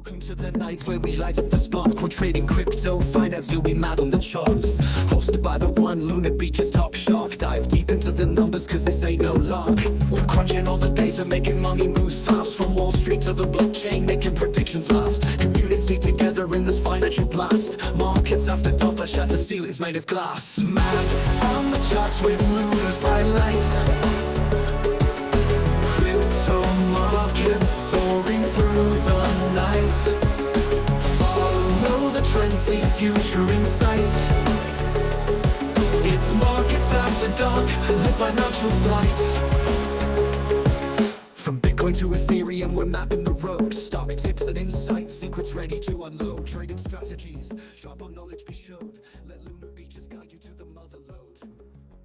Welcome to the night where we light up the spot. We're trading crypto, finance, you'll be mad on the charts. Hosted by the one, Lunar Beaches top shark. Dive deep into the numbers cause this ain't no lark. We're crunching all the data, making money moves fast. From Wall Street to the blockchain, making predictions last. Community together in this financial blast. Markets after dollar shatter ceilings made of glass. Mad on the charts with Lunar's bright lights. Crypto markets soaring through the night. Follow the trends, see future in sight. It's markets after dark, the financial flight. From Bitcoin to Ethereum, we're mapping the road. Stock tips and insights, secrets ready to unload. Trading strategies, sharp on knowledge be showed. Let Lunar Beaches guide you to the mother lode.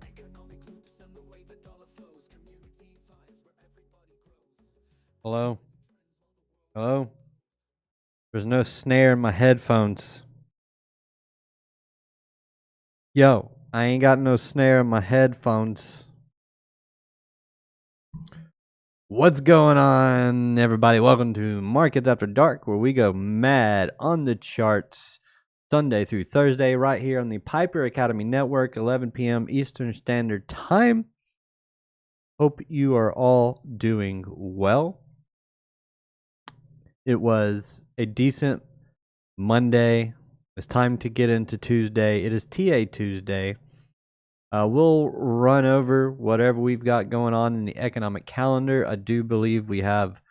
Economic loops and the way the dollar flows. Community vibes where everybody grows. Hello? Hello? There's no snare in my headphones. Yo, I ain't got no snare in my headphones. What's going on, everybody? Welcome to Markets After Dark, where we go mad on the charts Sunday through Thursday, right here on the Piper Academy Network, 11 p.m. Eastern Standard Time. Hope you are all doing well. It was a decent Monday. It's time to get into Tuesday. It is TA Tuesday. We'll run over whatever we've got going on in the economic calendar. I do believe we have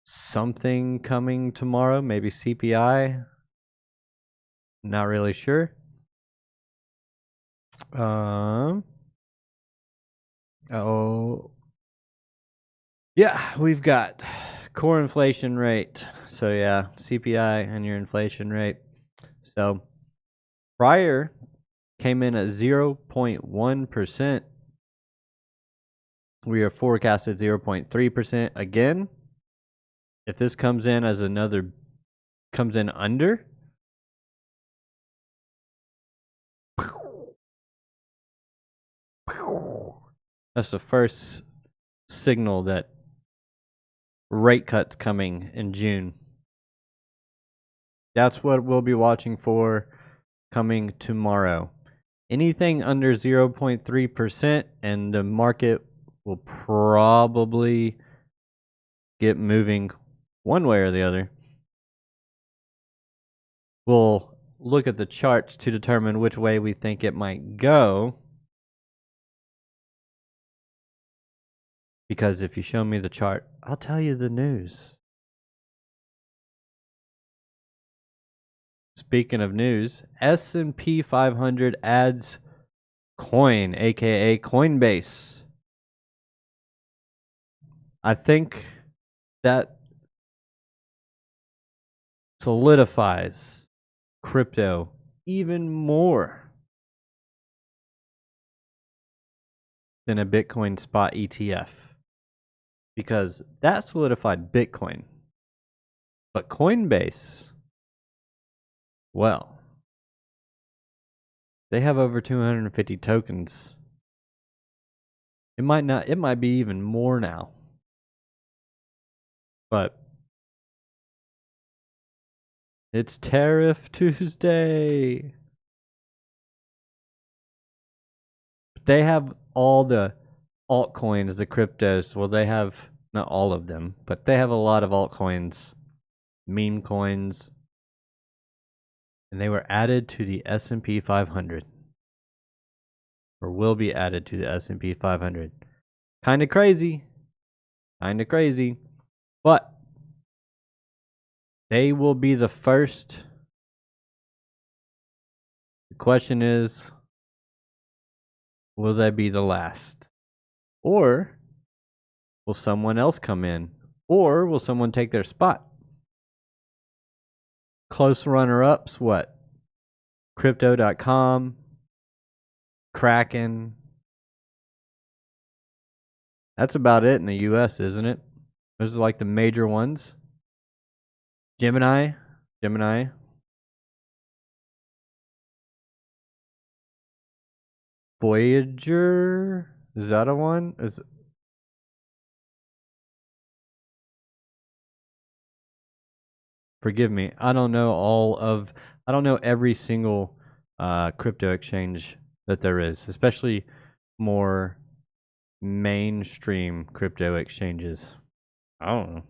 something coming tomorrow, maybe CPI. Not really sure. Yeah, we've got core inflation rate. So yeah, CPI and your inflation rate. So prior came in at 0.1%. We are forecasted 0.3% again. If this comes in as comes in under, that's the first signal that rate cuts coming in June. That's what we'll be watching for coming tomorrow. Anything under 0.3% and the market will probably get moving one way or the other. We'll look at the charts to determine which way we think it might go. Because if you show me the chart, I'll tell you the news. Speaking of news, S&P 500 adds coin, aka Coinbase. I think that solidifies crypto even more than a Bitcoin spot ETF. Because that solidified Bitcoin. But Coinbase, well, they have over 250 tokens. It might be even more now. But it's Tariff Tuesday. They have all the altcoins, the cryptos. Well, they have not all of them, but they have a lot of altcoins, meme coins. And they were added to the S&P 500, or will be added to the S&P 500. Kind of crazy, but they will be the first. The question is, will they be the last? Or will someone else come in? Or will someone take their spot? Close runner-ups, what? Crypto.com, Kraken. That's about it in the US, isn't it? Those are like the major ones. Gemini. Voyager. Is that a one? forgive me. I don't know every single crypto exchange that there is, especially more mainstream crypto exchanges. I don't know.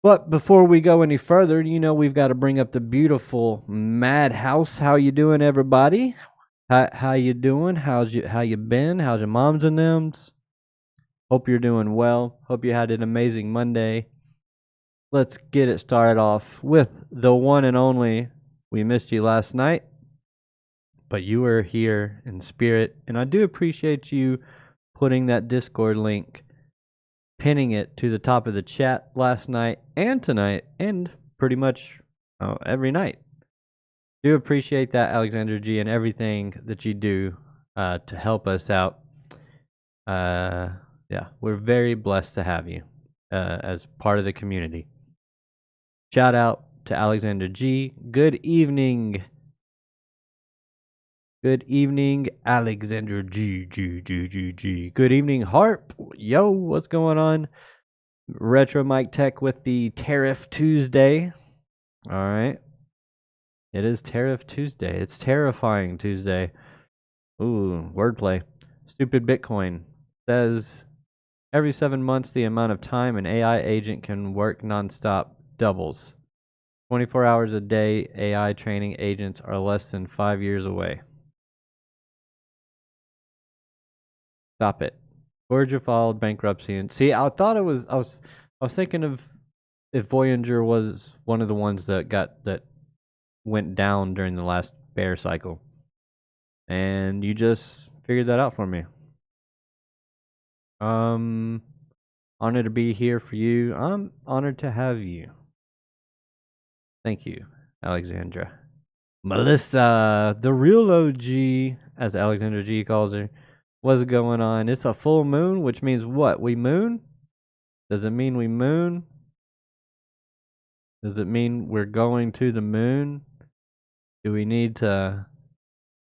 But before we go any further, we've got to bring up the beautiful Madhouse. How you doing, everybody? How you doing? How you been? How's your moms and thems? Hope you're doing well. Hope you had an amazing Monday. Let's get it started off with the one and only. We missed you last night, but you were here in spirit, and I do appreciate you putting that Discord link, pinning it to the top of the chat last night and tonight, and pretty much every night. Do appreciate that, Alexander G, and everything that you do to help us out. Yeah, we're very blessed to have you as part of the community. Shout out to Alexander G. Good evening. Good evening, Alexander G. Good evening, Harp. Yo, what's going on? Retro Mike Tech with the Tariff Tuesday. All right. It is Tariff Tuesday. It's Terrifying Tuesday. Ooh, wordplay. Stupid Bitcoin says every 7 months the amount of time an AI agent can work nonstop doubles. 24 hours a day, AI training agents are less than 5 years away. Stop it. Voyager filed bankruptcy, and see, I was thinking of if Voyager was one of the ones that went down during the last bear cycle, and you just figured that out for me. Honored to be here for you. I'm honored to have you. Thank you, Alexandra. Melissa, the real OG, as Alexander G calls her. What's going on? It's a full moon, which means what? We moon? Does it mean we moon? Does it mean we're going to the moon? Do we need to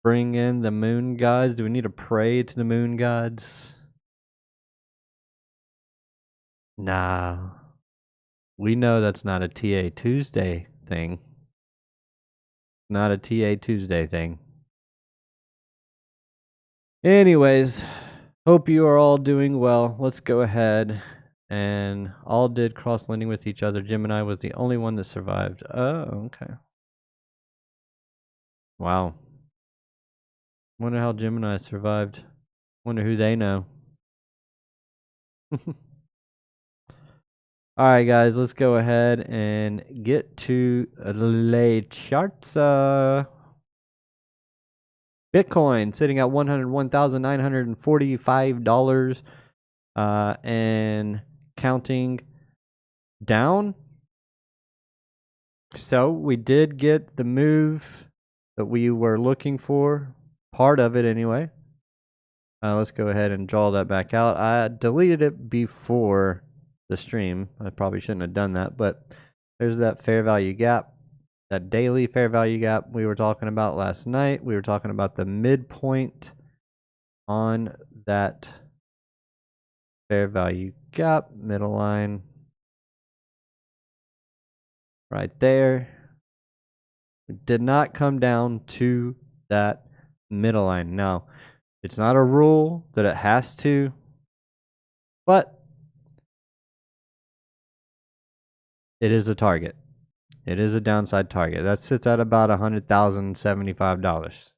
bring in the moon gods? Do we need to pray to the moon gods? Nah. We know that's not a TA Tuesday thing. Not a TA Tuesday thing. Anyways, hope you are all doing well. Let's go ahead. And all did cross-landing with each other. Gemini was the only one that survived. Oh, okay. Wow. Wonder how Gemini survived. Wonder who they know. All right, guys, let's go ahead and get to the charts. Bitcoin sitting at $101,945 and counting down. So we did get the move that we were looking for, part of it anyway. Let's go ahead and draw that back out. I deleted it before the stream. I probably shouldn't have done that, but there's that fair value gap. That daily fair value gap we were talking about last night. We were talking about the midpoint on that fair value gap, middle line right there. It did not come down to that middle line. Now, it's not a rule that it has to, but it is a target. It is a downside target. That sits at about $100,075.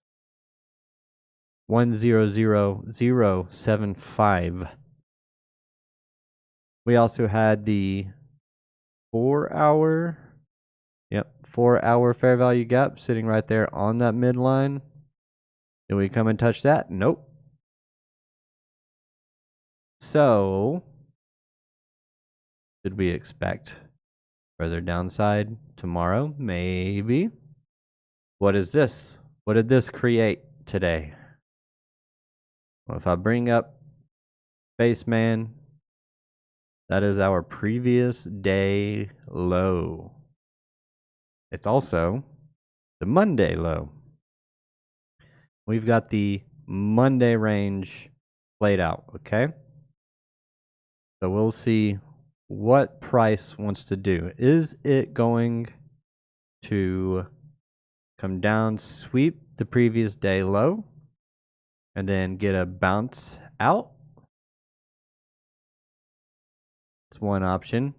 100,075. We also had the 4-hour, 4-hour fair value gap sitting right there on that midline. Did we come and touch that? Nope. So, did we expect further downside tomorrow? Maybe. What is this? What did this create today? Well, if I bring up Spaceman, that is our previous day low. It's also the Monday low. We've got the Monday range played out, okay? So we'll see what price wants to do. Is it going to come down, sweep the previous day low, and then get a bounce out? It's one option.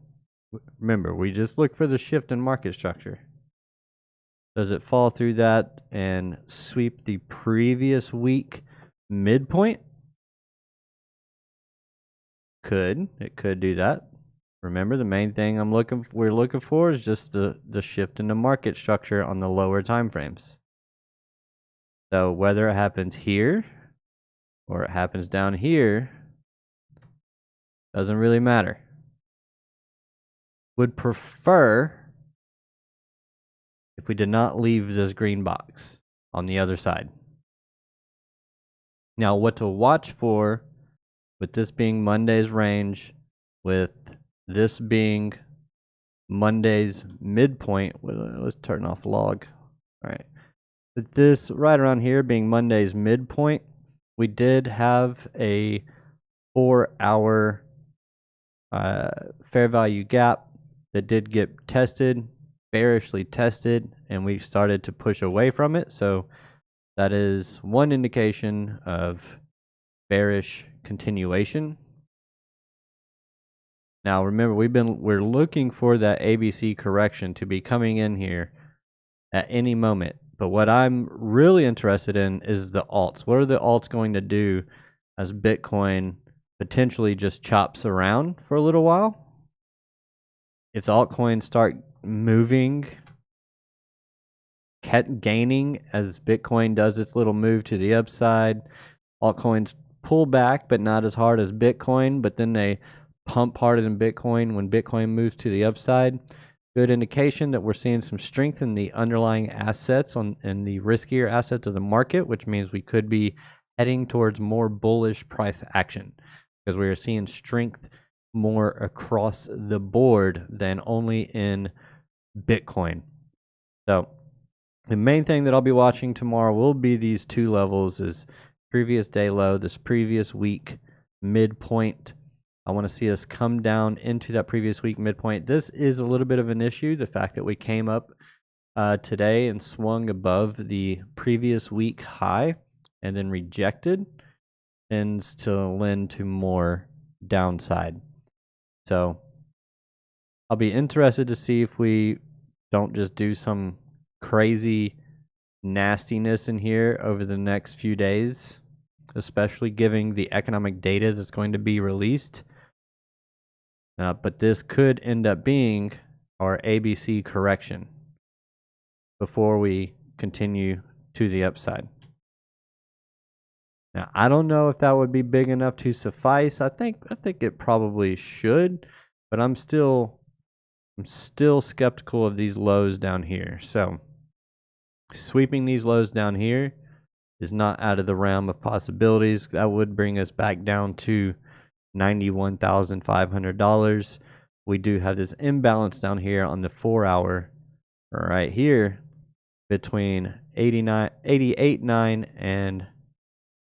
Remember, we just look for the shift in market structure. Does it fall through that and sweep the previous week midpoint? It could do that. Remember, the main thing we're looking for is just the shift in the market structure on the lower time frames. So whether it happens here or it happens down here doesn't really matter. Would prefer if we did not leave this green box on the other side. Now, what to watch for with this being Monday's range, with this being Monday's midpoint. Let's turn off log. All right. With this right around here being Monday's midpoint, we did have a 4-hour fair value gap that did get tested, bearishly tested, and we started to push away from it. So that is one indication of bearish continuation. Now remember, we're looking for that ABC correction to be coming in here at any moment. But what I'm really interested in is the alts. What are the alts going to do as Bitcoin potentially just chops around for a little while? If the altcoins start moving, gaining as Bitcoin does its little move to the upside, altcoins pull back, but not as hard as Bitcoin, but then they pump harder than Bitcoin when Bitcoin moves to the upside. Good indication that we're seeing some strength in the underlying assets in the riskier assets of the market, which means we could be heading towards more bullish price action because we are seeing strength more across the board than only in Bitcoin. So the main thing that I'll be watching tomorrow will be these two levels: is previous day low, this previous week midpoint. I want to see us come down into that previous week midpoint. This is a little bit of an issue. The fact that we came up today and swung above the previous week high and then rejected tends to lend to more downside. So I'll be interested to see if we don't just do some crazy nastiness in here over the next few days, especially given the economic data that's going to be released. But this could end up being our ABC correction before we continue to the upside. Now, I don't know if that would be big enough to suffice. I think it probably should, but I'm still skeptical of these lows down here. So sweeping these lows down here is not out of the realm of possibilities. That would bring us back down to $91,500. We do have this imbalance down here on the 4-hour right here between 88.9 and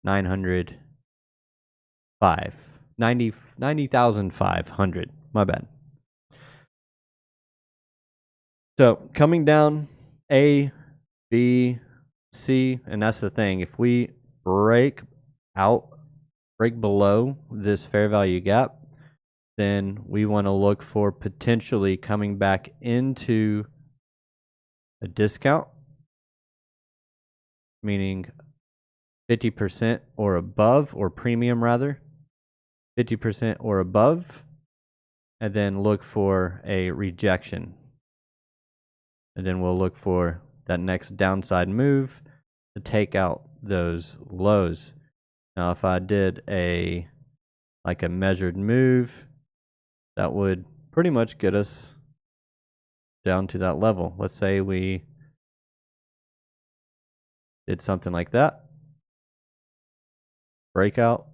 90,500. My bad. So coming down A, B, C, and that's the thing. If we break below this fair value gap, then we want to look for potentially coming back into a discount, meaning 50% or above, or premium rather, 50% or above, and then look for a rejection. And then we'll look for that next downside move to take out those lows. Now, if I did a measured move, that would pretty much get us down to that level. Let's say we did something like that. Breakout,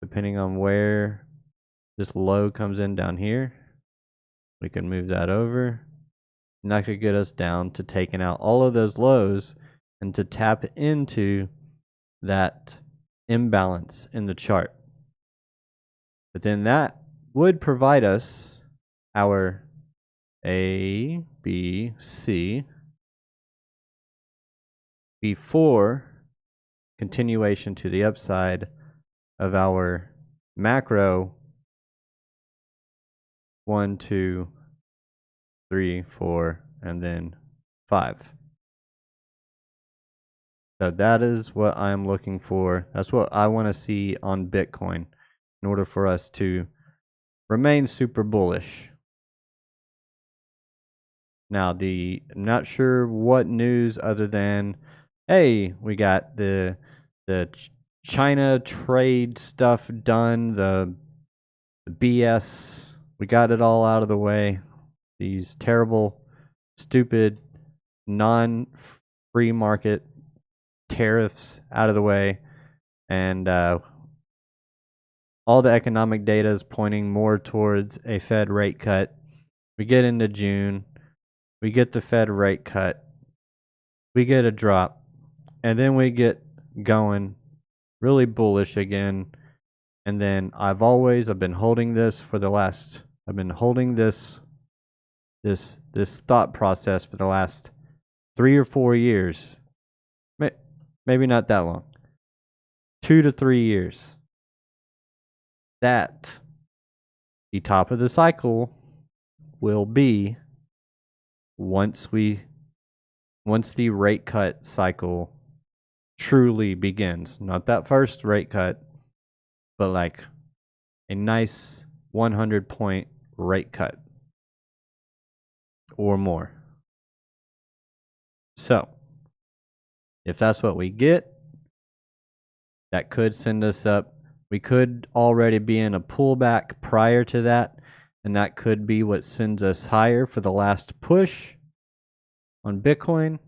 depending on where this low comes in down here, we can move that over. And that could get us down to taking out all of those lows and to tap into that imbalance in the chart. But then that would provide us our A, B, C before continuation to the upside of our macro 1, 2, 3, 4, and then 5. So that is what I'm looking for. That's what I want to see on Bitcoin in order for us to remain super bullish. Now, I'm not sure what news other than, hey, we got the China trade stuff done, the BS. We got it all out of the way. These terrible, stupid, non-free market tariffs out of the way, and all the economic data is pointing more towards a Fed rate cut. We get into June, we get the Fed rate cut, we get a drop, and then we get going really bullish again. And then I've been holding this for the last, I've been holding this thought process for the last 3 or 4 years. Maybe not that long. 2 to 3 years. That the top of the cycle will be once the rate cut cycle truly begins. Not that first rate cut, but like a nice 100-point rate cut or more. So, if that's what we get, that could send us up. We could already be in a pullback prior to that, and that could be what sends us higher for the last push on Bitcoin.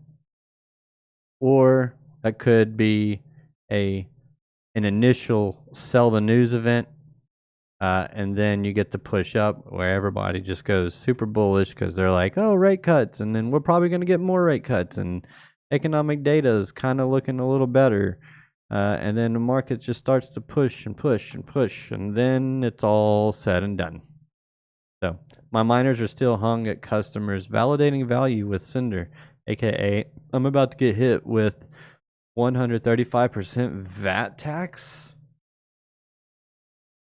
Or that could be an initial sell the news event, and then you get the push up where everybody just goes super bullish because they're like, oh, rate cuts, and then we're probably going to get more rate cuts, and economic data is kind of looking a little better. And then the market just starts to push and push and push, and then it's all said and done. So my miners are still hung at customers validating value with Cinder, aka I'm about to get hit with 135% VAT tax.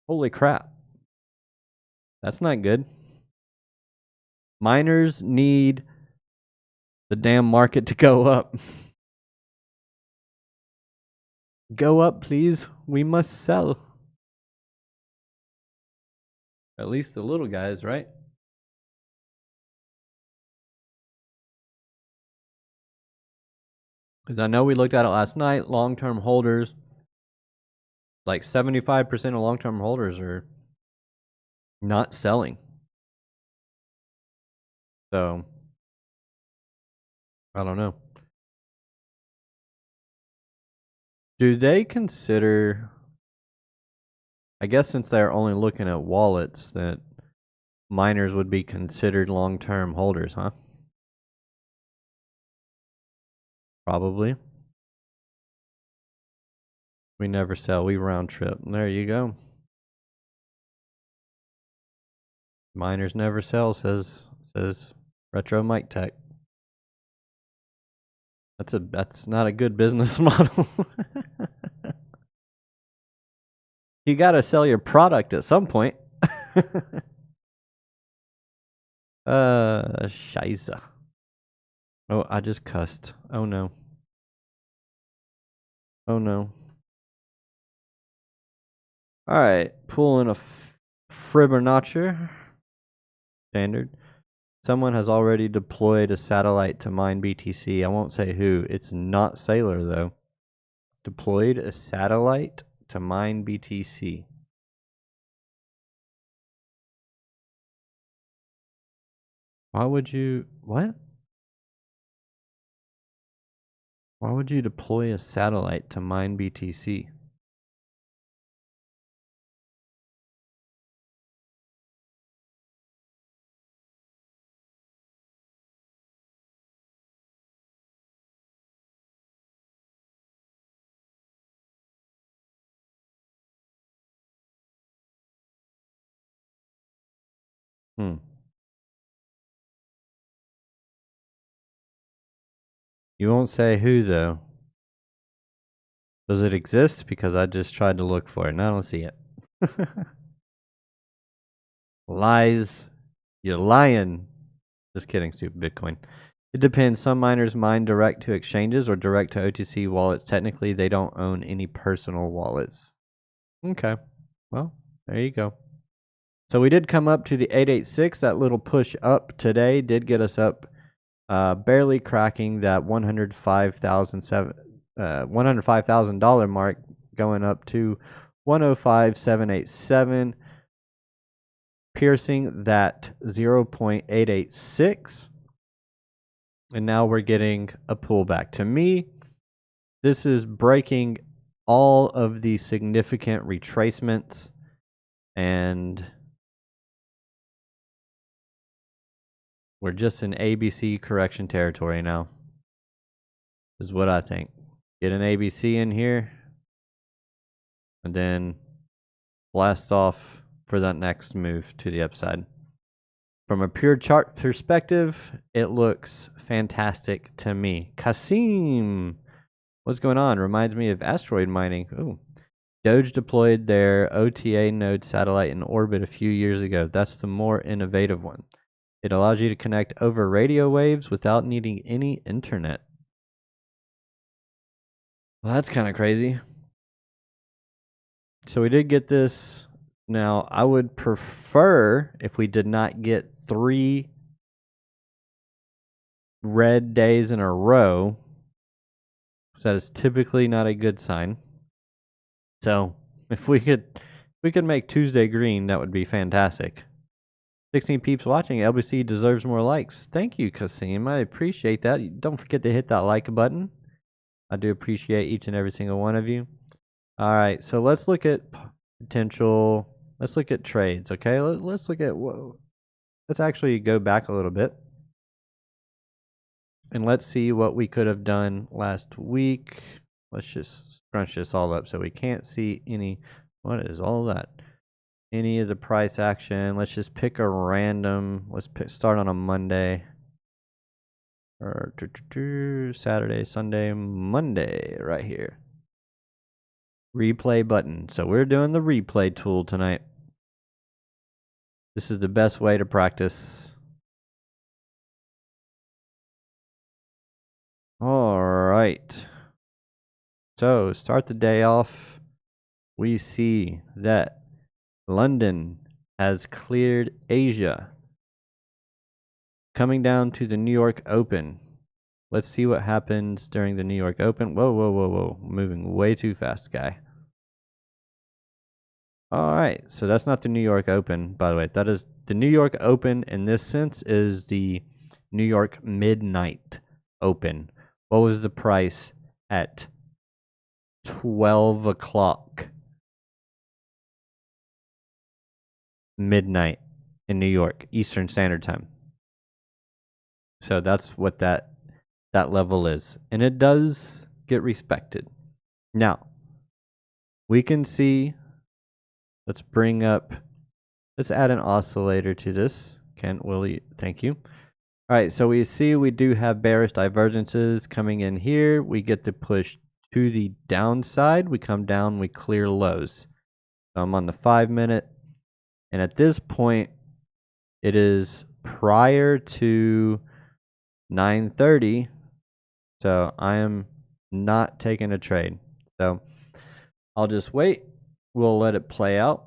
Holy crap. That's not good. Miners need the damn market to go up. Go up, please. We must sell. At least the little guys, right? Because I know we looked at it last night. Long-term holders, like 75% of long-term holders are not selling. So, I don't know. Do they consider, I guess since they're only looking at wallets, that miners would be considered long-term holders, huh? Probably. We never sell, we round trip. There you go. Miners never sell, says Retro Mike Tech. That's not a good business model. You gotta sell your product at some point. Scheiße. Oh, I just cussed. Oh no. Oh no. Alright, pulling a Fibonacci. Standard. Someone has already deployed a satellite to mine BTC. I won't say who. It's not Sailor, though. Deployed a satellite to mine BTC. Why would you... What? Why would you deploy a satellite to mine BTC? You won't say who, though. Does it exist? Because I just tried to look for it and I don't see it. Lies. You're lying. Just kidding, stupid Bitcoin. It depends. Some miners mine direct to exchanges or direct to OTC wallets. Technically, they don't own any personal wallets. Okay. Well, there you go. So we did come up to the 886. That little push up today did get us up, barely cracking that $105,000 mark, going up to 105,787, piercing that 0.886. And now we're getting a pullback. To me, this is breaking all of the significant retracements, and we're just in ABC correction territory now, is what I think. Get an ABC in here, and then blast off for that next move to the upside. From a pure chart perspective, it looks fantastic to me. Kasim, what's going on? Reminds me of asteroid mining. Ooh. Doge deployed their OTA node satellite in orbit a few years ago. That's the more innovative one. It allows you to connect over radio waves without needing any internet. Well, that's kind of crazy. So we did get this. Now, I would prefer if we did not get 3 red days in a row. That is typically not a good sign. So if we could make Tuesday green, that would be fantastic. 16 peeps watching. LBC deserves more likes. Thank you, Kasim. I appreciate that. Don't forget to hit that like button. I do appreciate each and every single one of you. All right, so let's look at potential. Let's look at trades. Okay, let's look at let's actually go back a little bit, and let's see what we could have done last week. Let's just scrunch this all up so we can't see any. What is all that? Any of the price action. Let's just pick a random. Let's start on a Monday. Or Saturday, Sunday, Monday, right here. Replay button. So we're doing the replay tool tonight. This is the best way to practice. All right. So start the day off. We see that London has cleared Asia. Coming down to the New York Open. Let's see what happens during the New York Open. Whoa, whoa, whoa, whoa. Moving way too fast, guy. All right, so that's not the New York Open, by the way. That is the New York Open in this sense is the New York Midnight Open. What was the price at 12 o'clock midnight in New York, Eastern Standard Time? So that's what that level is. And it does get respected. Now, we can see, let's add an oscillator to this. Kent, Willie, thank you. All right, so we see we do have bearish divergences coming in here. We get to push to the downside. We come down, we clear lows. So I'm on the 5-minute. And at this point, it is prior to 9:30. So I am not taking a trade. So I'll just wait. We'll let it play out.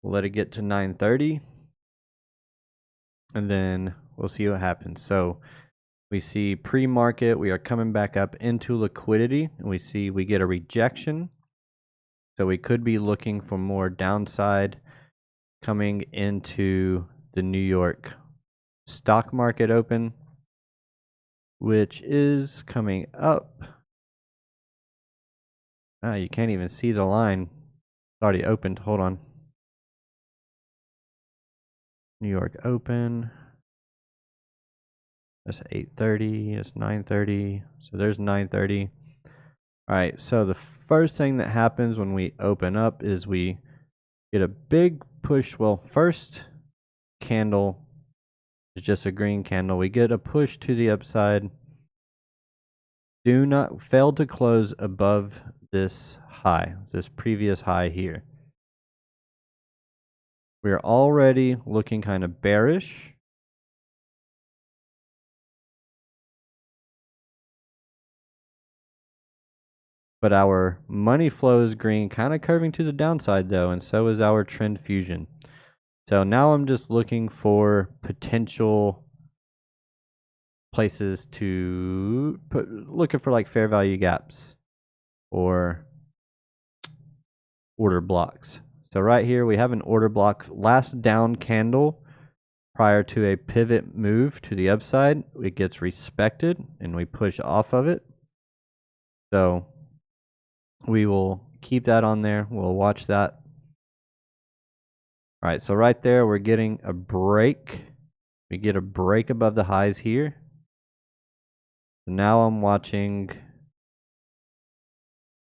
We'll let it get to 9:30. And then we'll see what happens. So we see pre-market, we are coming back up into liquidity, and we see we get a rejection. So we could be looking for more downside coming into the New York stock market open, which is coming up. You can't even see the line. It's already opened. Hold on. New York Open. That's 8:30. That's 9:30. So there's 9:30. All right. So the first thing that happens when we open up is we get a big push. Well, first candle is just a green candle. We get a push to the upside. do not fail to close above this high, this previous high here. We're already looking kind of bearish. But our money flow is green, kind of curving to the downside though, and so is our trend fusion. So now I'm just looking for potential places to looking for like fair value gaps or order blocks. So right here we have an order block, last down candle prior to a pivot move to the upside. It gets respected and we push off of it. So we will keep that on there. We'll watch that. All right, so right there we're getting a break. We get a break above the highs here. Now I'm watching.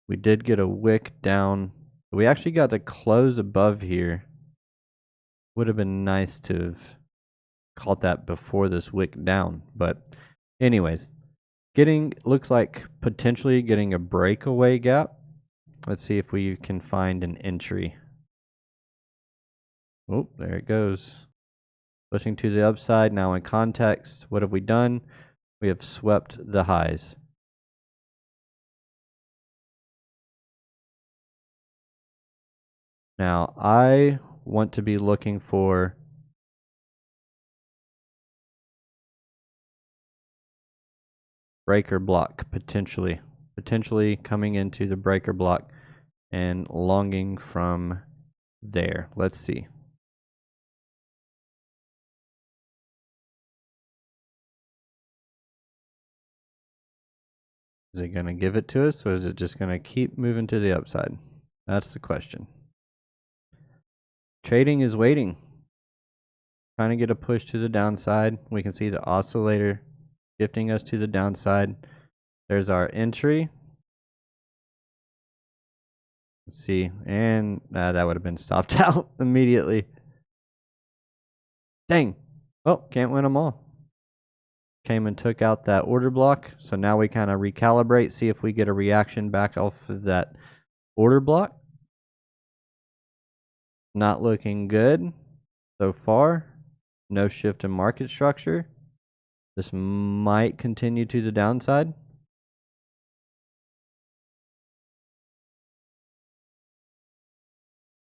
We did get a wick down. We actually got to close above here. Would have been nice to have caught that before this wick down. But anyways, looks like potentially getting a breakaway gap. Let's see if we can find an entry. Oh, there it goes. Pushing to the upside. Now in context, what have we done? We have swept the highs. Now I want to be looking for breaker block potentially coming into the breaker block and longing from there. Let's see. Is it going to give it to us, or is it just going to keep moving to the upside? That's the question. Trading is waiting. Trying to get a push to the downside. We can see the oscillator shifting us to the downside. There's our entry. Let's see. And that would have been stopped out immediately. Dang. Oh, can't win them all. Came and took out that order block. So now we kind of recalibrate, see if we get a reaction back off of that order block. Not looking good so far. No shift in market structure. This might continue to the downside.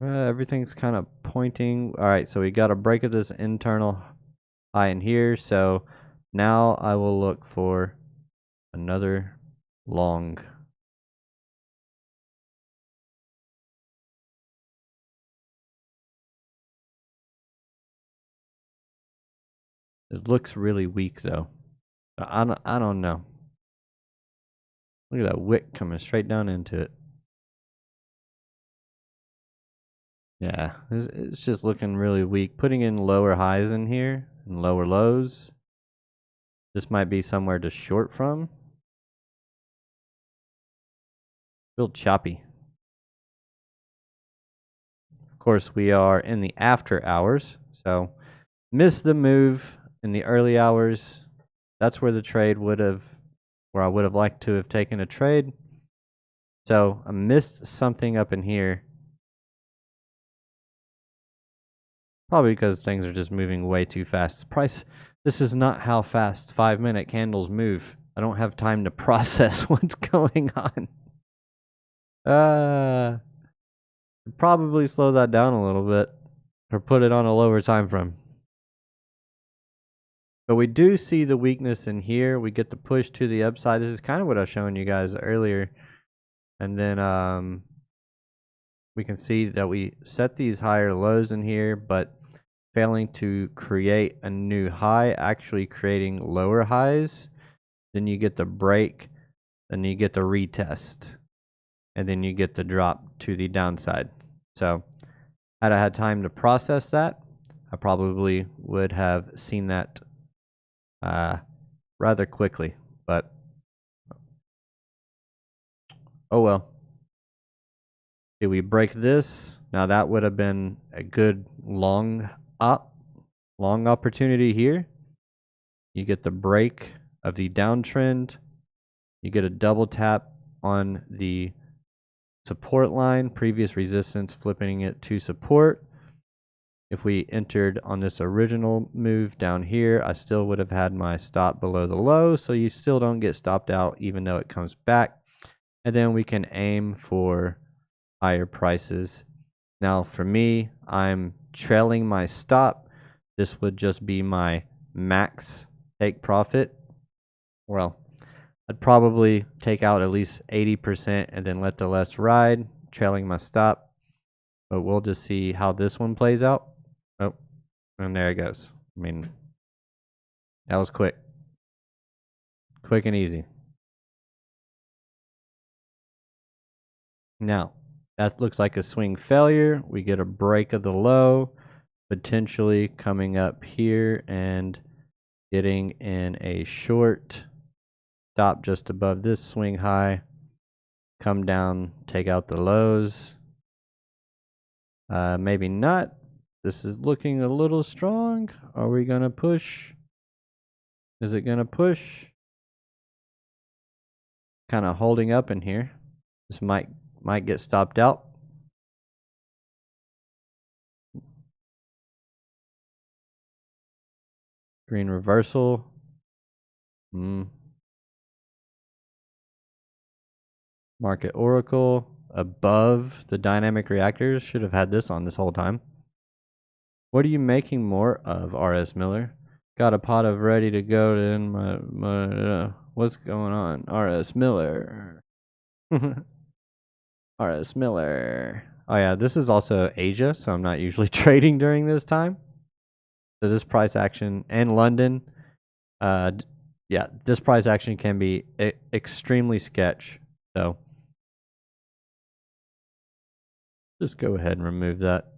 Everything's kind of pointing. All right, so we got a break of this internal high in here. So now I will look for another long. It looks really weak though. I don't know. Look at that wick coming straight down into it. Yeah, it's just looking really weak. Putting in lower highs in here and lower lows. This might be somewhere to short from. Real choppy. Of course, we are in the after hours, so missed the move in the early hours. That's where the trade would have, where I would have liked to have taken a trade. So I missed something up in here. Probably because things are just moving way too fast. This is not how fast 5-minute candles move. I don't have time to process what's going on. Probably slow that down a little bit or put it on a lower time frame. But we do see the weakness in here. We get the push to the upside. This is kind of what I was showing you guys earlier. And then we can see that we set these higher lows in here, but failing to create a new high, actually creating lower highs. Then you get the break, then you get the retest, and then you get the drop to the downside. So had I had time to process that, I probably would have seen that rather quickly, but oh well. Did we break this? Now that would have been a good long opportunity here. You get the break of the downtrend, You get a double tap on the support line, previous resistance, flipping it to support. If we entered on this original move down here, I still would have had my stop below the low, so you still don't get stopped out even though it comes back. And then we can aim for higher prices. Now for me, I'm trailing my stop. This would just be my max take profit. Well, I'd probably take out at least 80% and then let the rest ride, trailing my stop. But we'll just see how this one plays out. Oh, and there it goes. I mean, that was quick. Quick and easy. Now, that looks like a swing failure. We get a break of the low, potentially coming up here and getting in a short stop just above this swing high. Come down, take out the lows. Maybe not. This is looking a little strong. Are we going to push? Is it going to push? Kind of holding up in here. This might get stopped out. Green reversal. Market Oracle above the dynamic reactors. Should have had this on this whole time. What are you making more of, RS Miller? Got a pot of ready to go in my what's going on? RS Miller. RS Miller. Oh yeah, this is also Asia, so I'm not usually trading during this time. So this price action and London, yeah, this price action can be extremely sketch. So just go ahead and remove that.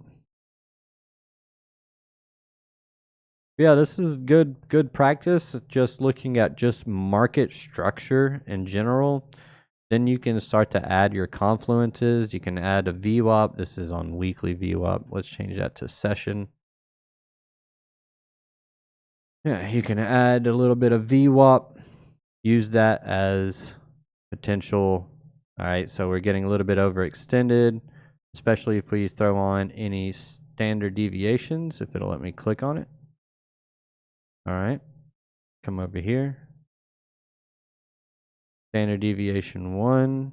Yeah, this is good practice. Just looking at just market structure in general. Then you can start to add your confluences. You can add a VWAP. This is on weekly VWAP. Let's change that to session. Yeah, you can add a little bit of VWAP. Use that as potential. All right, so we're getting a little bit overextended, especially if we throw on any standard deviations, if it'll let me click on it. All right, come over here. Standard deviation 1,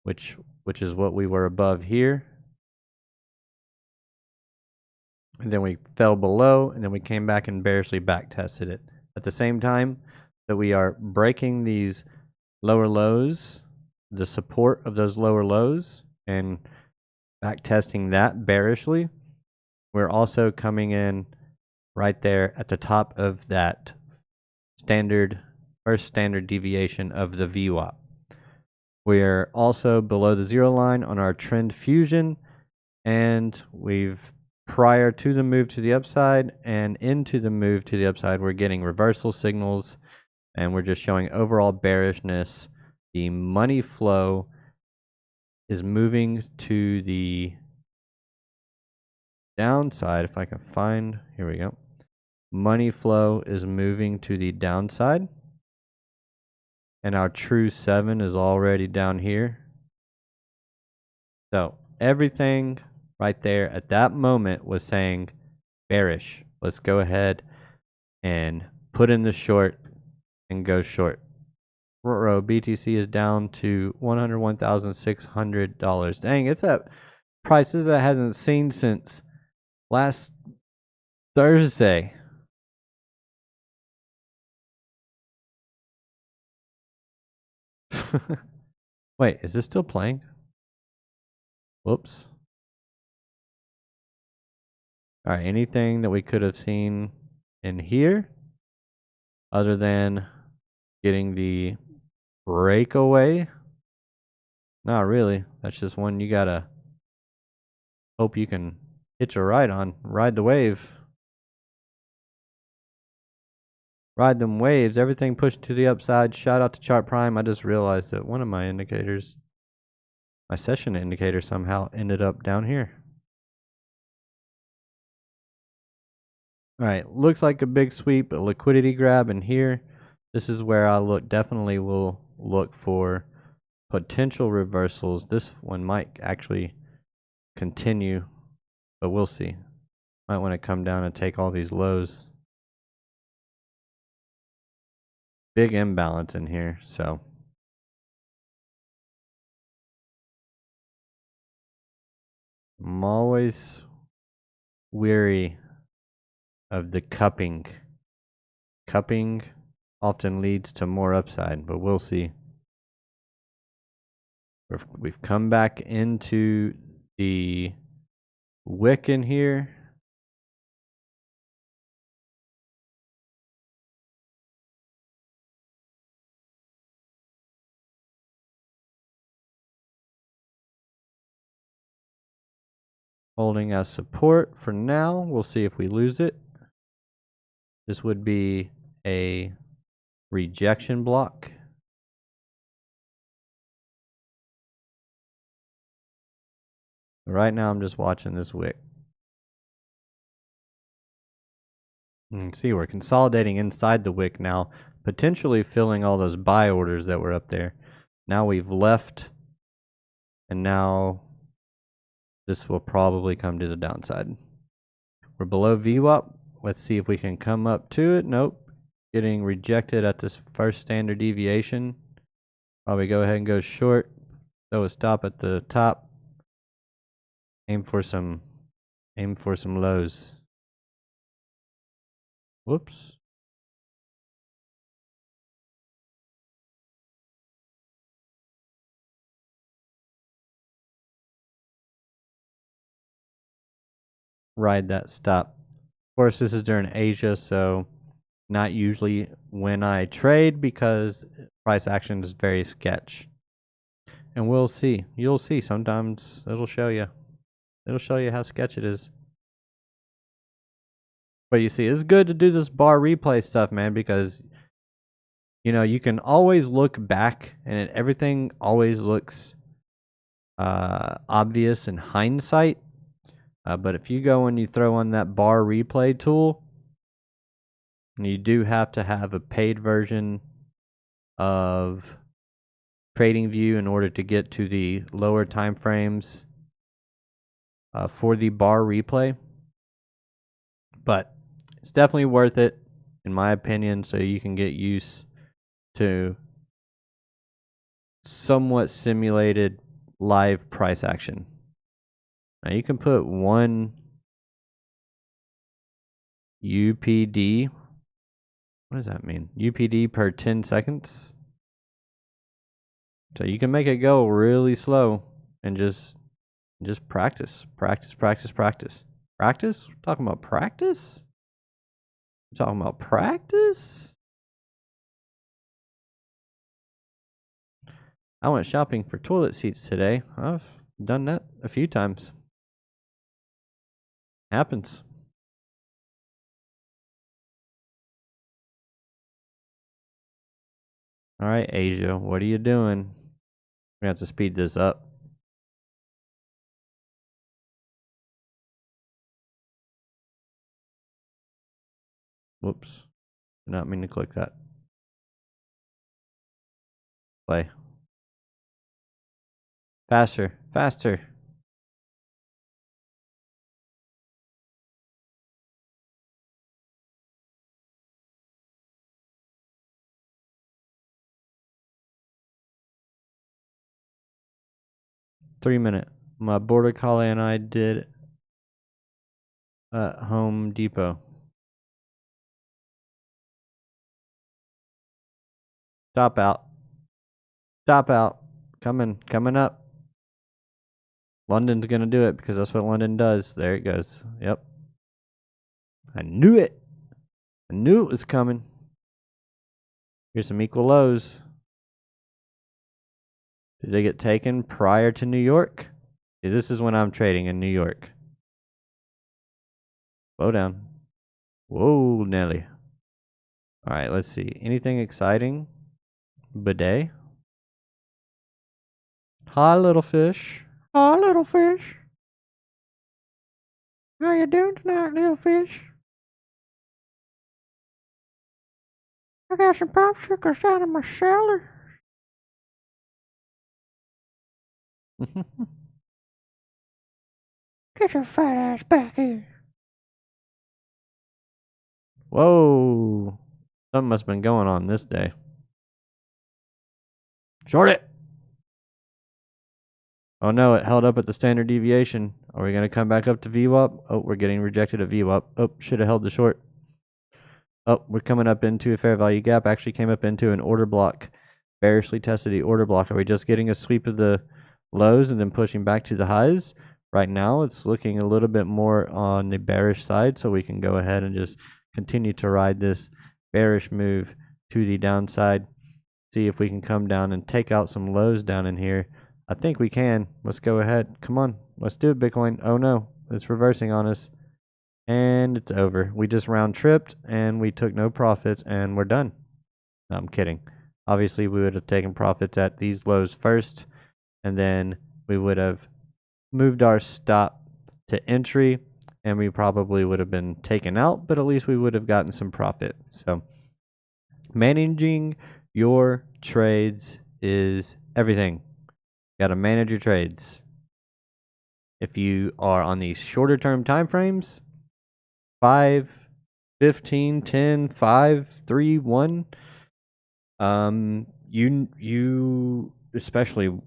which is what we were above here. And then we fell below, and then we came back and bearishly back tested it. At the same time that we are breaking these lower lows, the support of those lower lows, and back testing that bearishly, we're also coming in right there at the top of that first standard deviation of the VWAP. We're also below the zero line on our trend fusion, and we've prior to the move to the upside and into the move to the upside, we're getting reversal signals, and we're just showing overall bearishness. The money flow is moving to the downside. If I can find, here we go. Money flow is moving to the downside. And our true 7 is already down here. So everything right there at that moment was saying bearish. Let's go ahead and put in the short and go short. BTC is down to $101,600. Dang, it's at prices that hasn't seen since last Thursday. Wait, is this still playing? Whoops. All right, anything that we could have seen in here other than getting the breakaway? Not really. That's just one you gotta hope you can hitch a ride on. Ride the wave. Ride them waves. Everything pushed to the upside. Shout out to Chart Prime. I just realized that one of my indicators, my session indicator, somehow ended up down here. All right, looks like a big sweep, a liquidity grab in here. This is where I definitely will look for potential reversals. This one might actually continue, but we'll see. Might want to come down and take all these lows. Big imbalance in here, so I'm always weary of the cupping. Cupping often leads to more upside, but we'll see. We've come back into the wick in here. Holding as support for now. We'll see if we lose it. This would be a rejection block. Right now, I'm just watching this wick. You can see we're consolidating inside the wick now, potentially filling all those buy orders that were up there. Now we've left, and now this will probably come to the downside. We're below VWAP. Let's see if we can come up to it. Nope. Getting rejected at this first standard deviation. Probably go ahead and go short. Throw a stop at the top. Aim for some lows. Whoops. Ride that stop. Of course, this is during Asia, so not usually when I trade because price action is very sketch. And we'll see. You'll see. Sometimes it'll show you. It'll show you how sketch it is. But you see, it's good to do this bar replay stuff, man, because you can always look back and everything always looks obvious in hindsight. But if you go and you throw on that bar replay tool, you do have to have a paid version of TradingView in order to get to the lower time frames for the bar replay. But it's definitely worth it, in my opinion, so you can get used to somewhat simulated live price action. Now you can put one UPD. What does that mean? UPD per 10 seconds. So you can make it go really slow and just practice. Practice? We're talking about practice? We're talking about practice? I went shopping for toilet seats today. I've done that a few times. Happens. All right, Asia, what are you doing? We have to speed this up. Whoops. Did not mean to click that. Play. Faster. 3 minute. My border collie and I did at Home Depot. Stop out. Coming up. London's gonna do it because that's what London does. There it goes. Yep. I knew it. I knew it was coming. Here's some equal lows. Did they get taken prior to New York? See, this is when I'm trading in New York. Slow down. Whoa, Nelly. All right, let's see. Anything exciting? Bidet. Hi, little fish. Hi, little fish. How you doing tonight, little fish? I got some popsicles down in my cellar. Get your fat ass back here. Whoa. Something must have been going on this day. Short it. Oh no, it held up at the standard deviation. Are we going to come back up to VWAP? Oh, we're getting rejected at VWAP. Oh, should have held the short. Oh, we're coming up into a fair value gap. Actually came up into an order block. Bearishly tested the order block. Are we just getting a sweep of the lows and then pushing back to the highs? Right now, it's looking a little bit more on the bearish side, so we can go ahead and just continue to ride this bearish move to the downside. See if we can come down and take out some lows down in here. I think we can. Let's go ahead. Come on. Let's do it, Bitcoin. Oh no, it's reversing on us. And it's over. We just round tripped and we took no profits and we're done. No, I'm kidding. Obviously, we would have taken profits at these lows first, and then we would have moved our stop to entry, and we probably would have been taken out, but at least we would have gotten some profit. So managing your trades is everything. You got to manage your trades. If you are on these shorter term time frames, 5, 15, 10, 5, 3, 1, you especially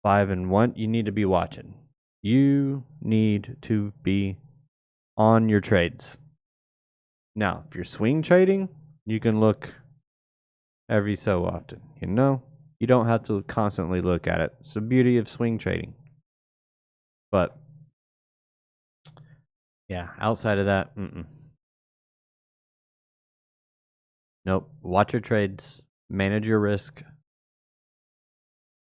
5 and 1, you need to be watching. You need to be on your trades. Now, if you're swing trading, you can look every so often. You don't have to constantly look at it. It's the beauty of swing trading. But yeah, outside of that, nope. Watch your trades. Manage your risk.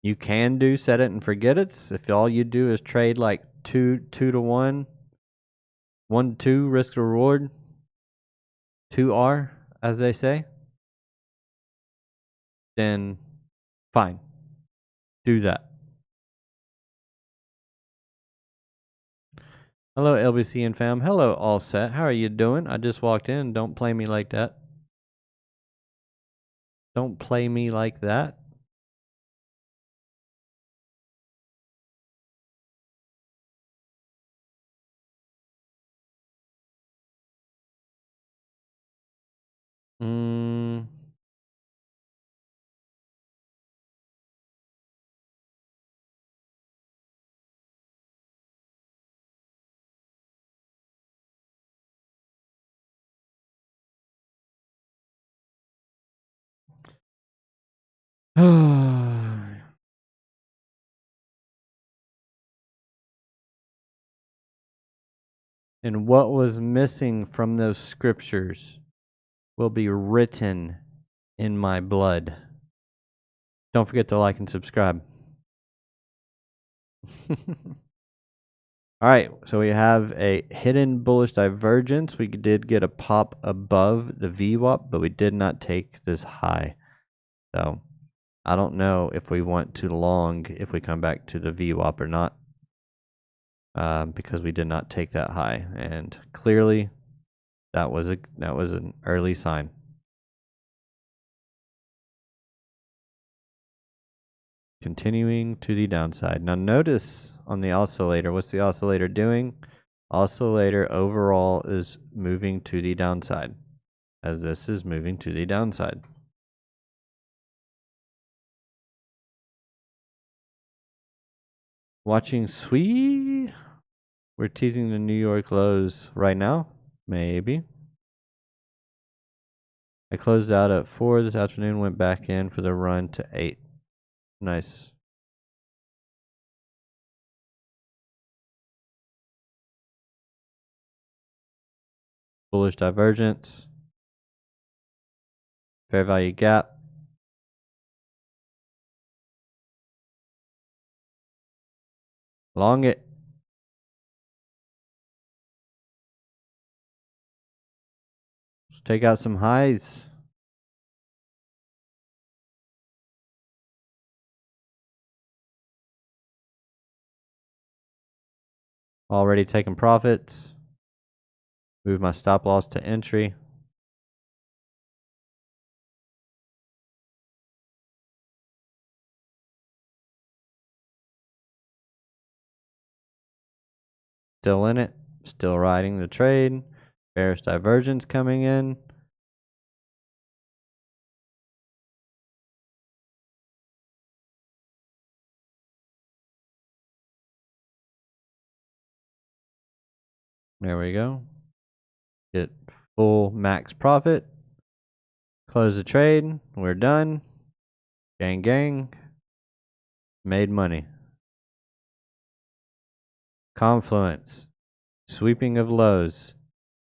You can do set it and forget it. If all you do is trade like 2 to 1, 1 to 2 risk to reward, 2R, as they say, then fine. Do that. Hello, LBC and fam. Hello, all set. How are you doing? I just walked in. Don't play me like that. Don't play me like that. And what was missing from those scriptures will be written in my blood. Don't forget to like and subscribe. All right, so we have a hidden bullish divergence. We did get a pop above the VWAP, but we did not take this high. So I don't know if we want to long if we come back to the VWAP or not, because we did not take that high, and clearly that was an early sign. Continuing to the downside. Now notice on the oscillator, what's the oscillator doing? Oscillator overall is moving to the downside, as this is moving to the downside. Watching sweet. We're teasing the New York lows right now. Maybe. I closed out at 4 this afternoon, went back in for the run to 8. Nice. Bullish divergence. Fair value gap. Long it. Let's take out some highs. Already taking profits. Move my stop loss to entry. Still in it, still riding the trade. Bearish divergence coming in. There we go. Get full max profit. Close the trade. We're done. Gang, gang. Made money. Confluence. Sweeping of lows.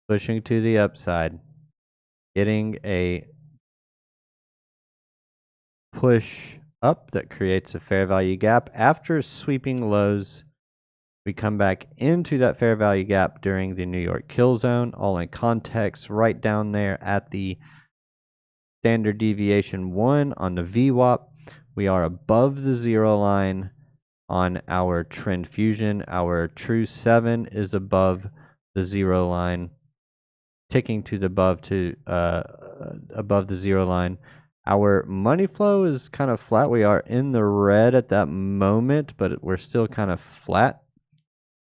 Pushing to the upside. Getting a push up that creates a fair value gap. After sweeping lows, we come back into that fair value gap during the New York kill zone. All in context, right down there at the standard deviation 1 on the VWAP. We are above the 0 line on our trend fusion. Our true 7 is above the 0 line, ticking to the above the 0 line. Our money flow is kind of flat. We are in the red at that moment, but we're still kind of flat.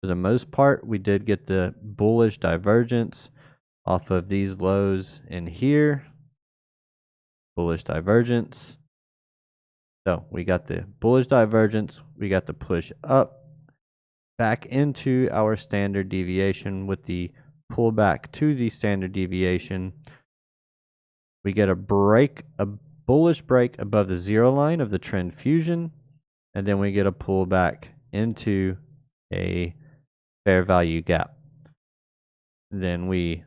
For the most part, we did get the bullish divergence off of these lows in here. Bullish divergence. So we got the bullish divergence. We got the push up back into our standard deviation with the pullback to the standard deviation. We get a break, a bullish break above the 0 line of the trend fusion. And then we get a pullback into a fair value gap. Then we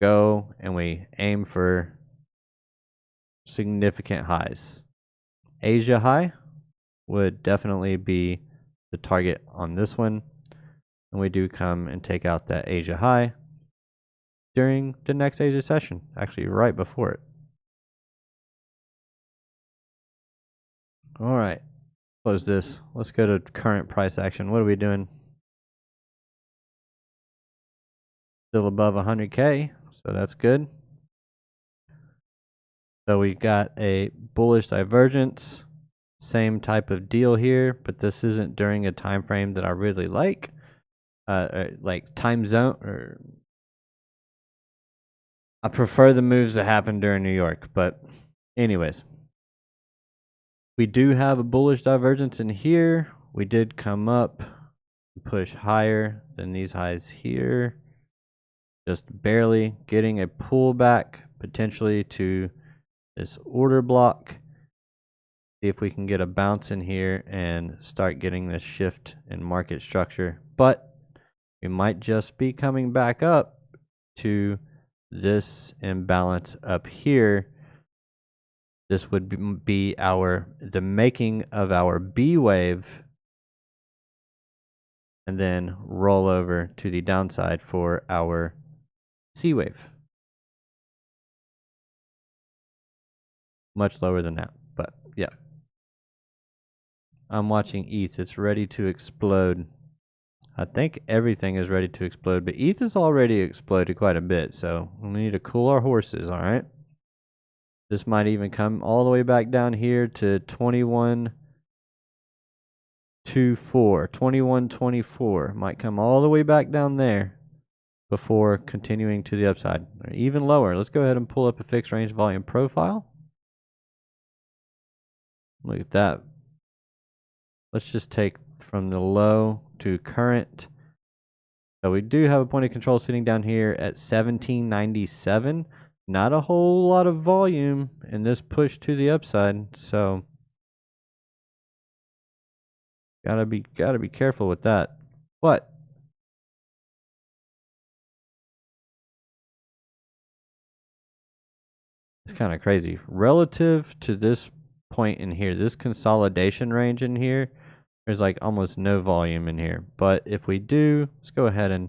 go and we aim for significant highs. Asia high would definitely be the target on this one. And we do come and take out that Asia high during the next Asia session, actually right before it. All right, close this. Let's go to current price action. What are we doing? Still above 100K, so that's good. So we got a bullish divergence, same type of deal here, but this isn't during a time frame that I really like time zone, or I prefer the moves that happen during New York. But anyways, we do have a bullish divergence in here. We did come up, push higher than these highs here. Just barely getting a pullback potentially to this order block. See if we can get a bounce in here and start getting this shift in market structure. But we might just be coming back up to this imbalance up here. This would be the making of our B wave, and then roll over to the downside for our C wave. Much lower than that, but yeah. I'm watching ETH. It's ready to explode. I think everything is ready to explode, but ETH has already exploded quite a bit, so we need to cool our horses, all right? This might even come all the way back down here to 21.24. Might come all the way back down there before continuing to the upside, or even lower. Let's go ahead and pull up a fixed range volume profile. Look at that. Let's just take from the low to current. So we do have a point of control sitting down here at 1797. Not a whole lot of volume in this push to the upside, so gotta be careful with that. But it's kind of crazy relative to this point in here, this consolidation range in here. There's like almost no volume in here, but if we do, let's go ahead and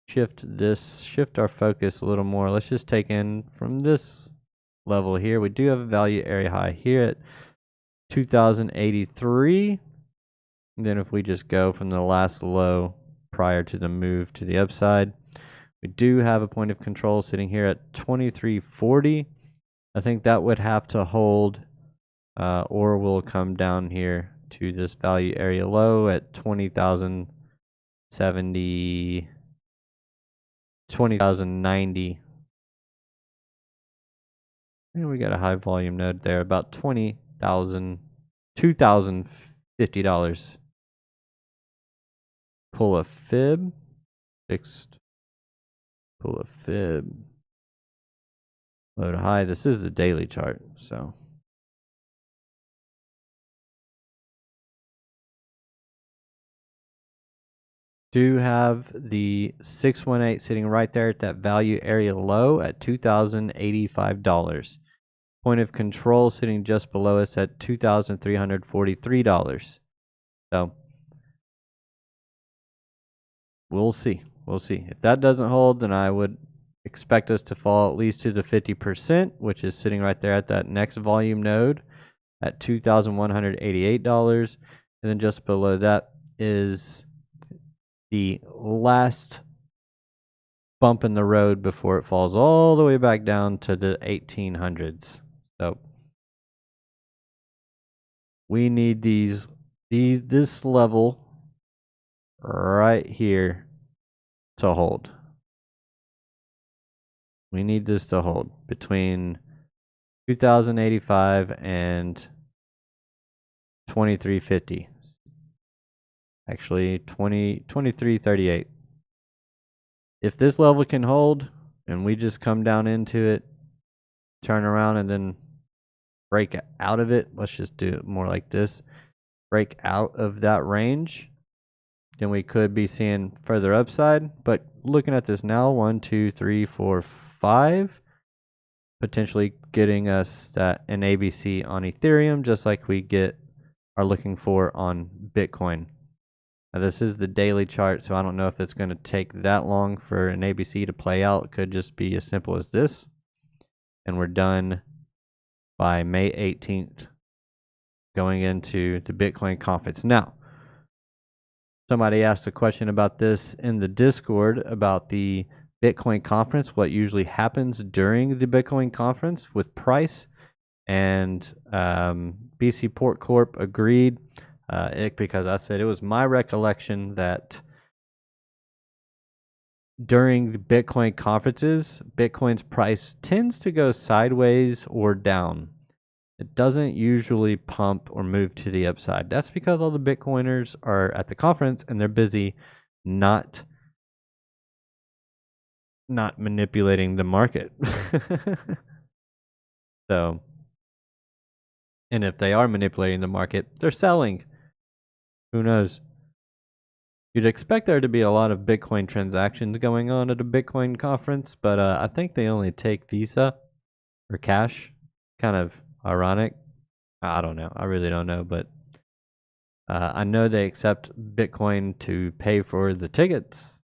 shift our focus a little more. Let's just take in from this level here. We do have a value area high here at 2083. And then if we just go from the last low prior to the move to the upside, we do have a point of control sitting here at 2340. I think that would have to hold, or we'll come down here to this value area low at 20,000 70, 20,090. And we got a high volume node there, about $20,000, $2,050. Pull a fib, fixed, pull a fib, load high. This is the daily chart, so. Do have the 618 sitting right there at that value area low at $2,085. Point of control sitting just below us at $2,343. So we'll see. We'll see. If that doesn't hold, then I would expect us to fall at least to the 50%, which is sitting right there at that next volume node at $2,188. And then just below that is the last bump in the road before it falls all the way back down to the 1800s. So we need this level right here to hold. We need this to hold between 2085 and 2350. Actually, 2338. If this level can hold and we just come down into it, turn around and then break out of it, let's just do it more like this, break out of that range, then we could be seeing further upside. But looking at this now, 1, 2, 3, 4, 5, potentially getting us that an ABC on Ethereum, just like we are looking for on Bitcoin. Now, this is the daily chart, so I don't know if it's going to take that long for an ABC to play out. It could just be as simple as this. And we're done by May 18th going into the Bitcoin conference. Now, somebody asked a question about this in the Discord about the Bitcoin conference, what usually happens during the Bitcoin conference with price. And BC Port Corp agreed. Because I said it was my recollection that during the Bitcoin conferences, Bitcoin's price tends to go sideways or down. It doesn't usually pump or move to the upside. That's because all the Bitcoiners are at the conference and they're busy not manipulating the market. So, and if they are manipulating the market, they're selling. Who knows? You'd expect there to be a lot of Bitcoin transactions going on at a Bitcoin conference, but I think they only take Visa or cash. Kind of ironic. I don't know. I really don't know, but I know they accept Bitcoin to pay for the tickets.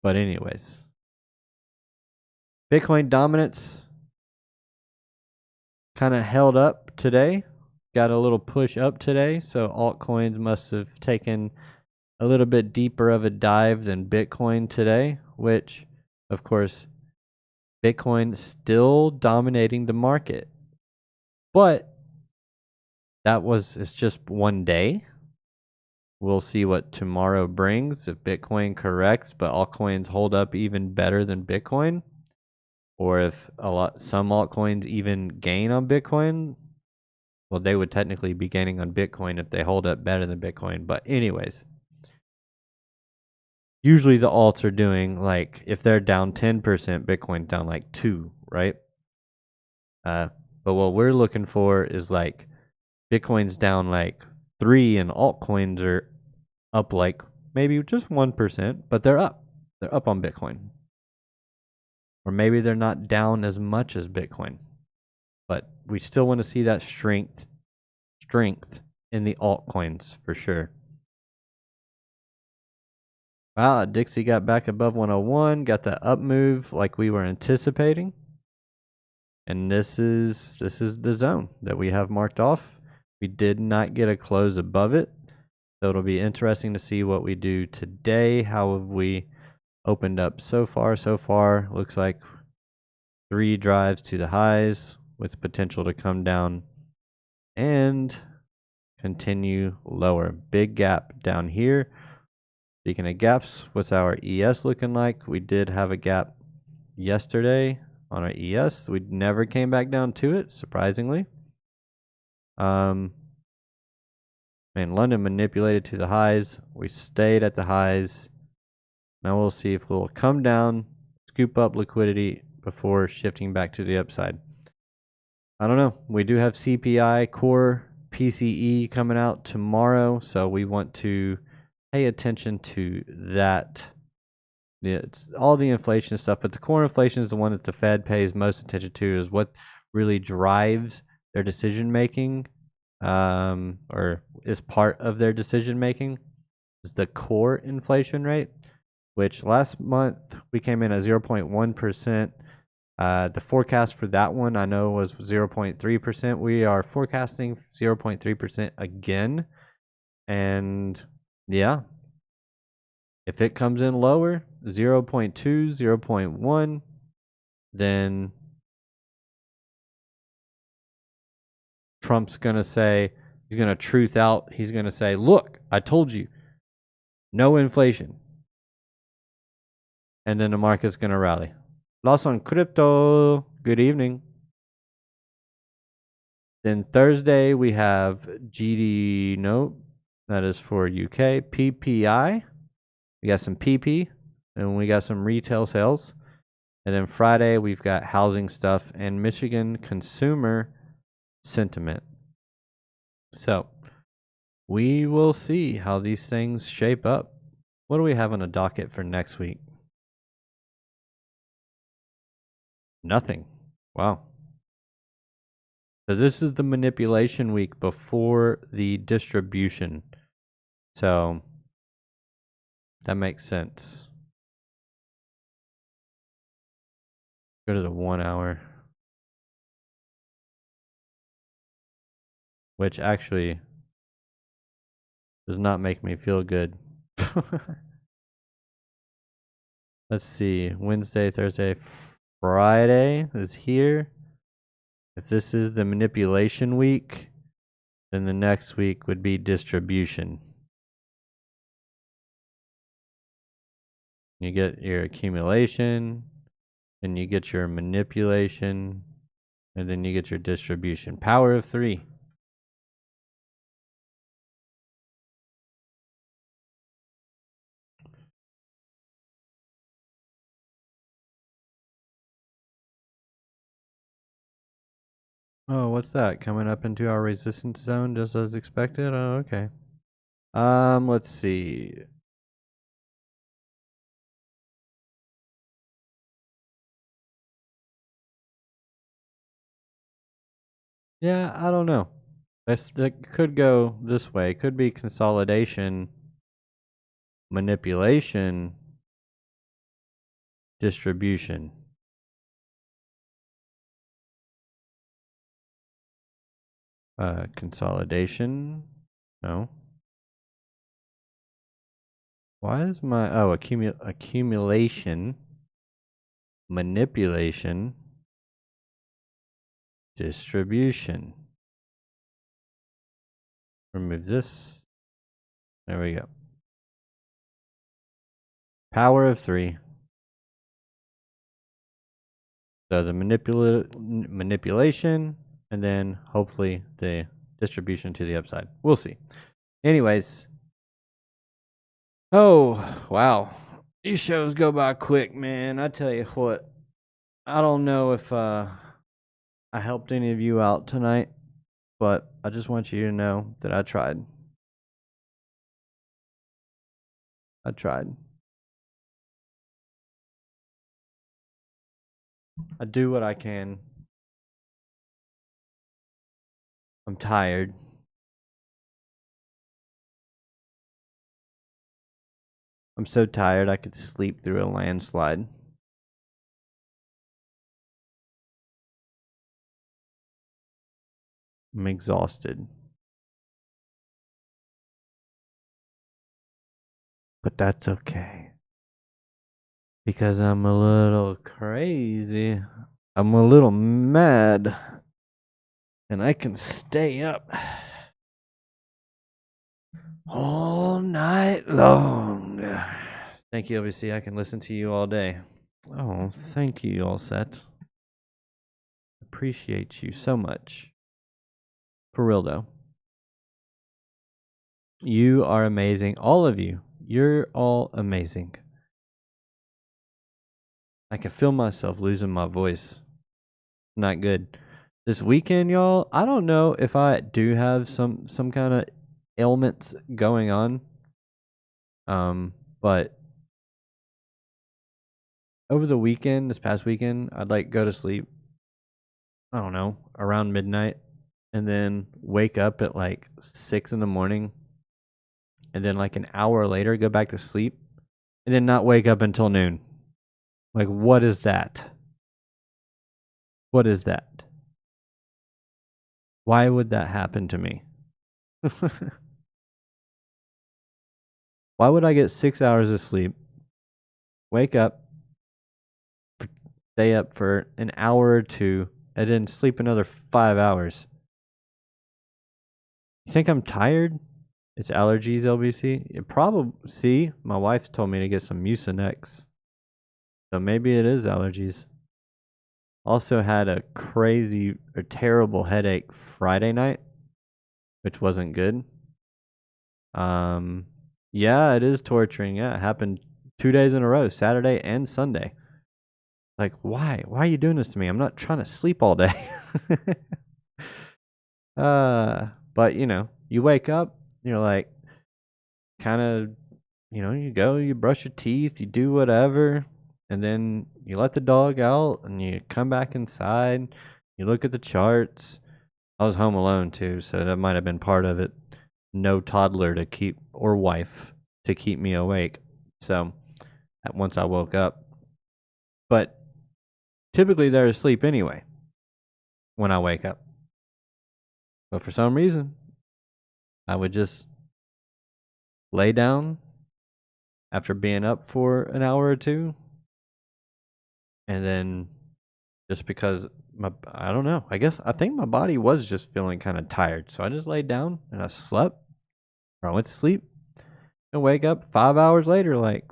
But anyways, Bitcoin dominance kind of held up today. Got a little push up today, so altcoins must have taken a little bit deeper of a dive than Bitcoin today, which, of course, Bitcoin still dominating the market. But it's just one day. We'll see what tomorrow brings. If Bitcoin corrects, but altcoins hold up even better than Bitcoin, or if some altcoins even gain on Bitcoin. Well, they would technically be gaining on Bitcoin if they hold up better than Bitcoin. But anyways, usually the alts are doing, like, if they're down 10%, Bitcoin's down like 2, right? But what we're looking for is like Bitcoin's down like 3 and altcoins are up like maybe just 1%, but they're up. They're up on Bitcoin. Or maybe they're not down as much as Bitcoin. But we still want to see that strength in the altcoins for sure. Wow, Dixie got back above 101, got that up move like we were anticipating. And this is the zone that we have marked off. We did not get a close above it. So it'll be interesting to see what we do today. How have we opened up so far? So far, looks like 3 drives to the highs, with potential to come down and continue lower. Big gap down here. Speaking of gaps, what's our ES looking like? We did have a gap yesterday on our ES. We never came back down to it, surprisingly. And London manipulated to the highs. We stayed at the highs. Now we'll see if we'll come down, scoop up liquidity before shifting back to the upside. I don't know. We do have CPI core PCE coming out tomorrow, so we want to pay attention to that. It's all the inflation stuff, but the core inflation is the one that the Fed pays most attention to, is what really drives their decision making, or is part of their decision making, is the core inflation rate, which last month we came in at 0.1%. The forecast for that one I know was 0.3%. We are forecasting 0.3% again. And yeah, if it comes in lower, 0.2, 0.1, then Trump's going to say, he's going to truth out. He's going to say, look, I told you, no inflation. And then the market's going to rally. Loss on crypto. Good evening. Then Thursday we have GD note. That is for UK. PPI. We got some PP. And we got some retail sales. And then Friday we've got housing stuff and Michigan consumer sentiment. So we will see how these things shape up. What do we have on the docket for next week? Nothing. Wow. So this is the manipulation week before the distribution. So that makes sense. Go to the 1 hour. Which actually does not make me feel good. Let's see. Wednesday, Thursday, Friday is here. If this is the manipulation week, then the next week would be distribution. You get your accumulation, and you get your manipulation, and then you get your distribution. Power of 3. Oh, what's that? Coming up into our resistance zone just as expected? Oh, okay. Let's see. Yeah, I don't know. That could go this way. It could be consolidation, manipulation, distribution. Consolidation. No. Why is my accumulation, manipulation, distribution. Remove this. There we go. Power of 3. So the manipulation, and then hopefully the distribution to the upside. We'll see. Anyways. Oh, wow. These shows go by quick, man. I tell you what. I don't know if I helped any of you out tonight, but I just want you to know that I tried. I tried. I do what I can. I'm tired. I'm so tired I could sleep through a landslide. I'm exhausted. But that's okay. Because I'm a little crazy. I'm a little mad. And I can stay up all night long. Thank you, LBC. I can listen to you all day. Oh, thank you, All Set. Appreciate you so much. For real, though. You are amazing. All of you. You're all amazing. I can feel myself losing my voice. Not good. This weekend, y'all, I don't know if I do have some kind of ailments going on. But over the weekend, this past weekend, I'd like go to sleep, I don't know, around midnight, and then wake up at like 6 in the morning, and then like an hour later go back to sleep, and then not wake up until noon. Like, what is that? What is that? Why would that happen to me? Why would I get 6 hours of sleep, wake up, stay up for an hour or two, and then sleep another 5 hours? You think I'm tired? It's allergies, LBC? It probably, see, my wife told me to get some Mucinex. So maybe it is allergies. Also had a crazy or terrible headache Friday night, which wasn't good. Yeah, it is torturing. Yeah, it happened 2 days in a row, Saturday and Sunday. Like, why? Why are you doing this to me? I'm not trying to sleep all day. But you know, you wake up, you're like, kind of, you know, you go, you brush your teeth, you do whatever, and then you let the dog out, and you come back inside. You look at the charts. I was home alone too, so that might have been part of it. No toddler to keep, or wife to keep me awake. So once I woke up, but typically they're asleep anyway when I wake up. But for some reason, I would just lay down after being up for an hour or two, and then just because I don't know, I think my body was just feeling kind of tired, so I just laid down and I slept, or I went to sleep, and wake up 5 hours later like,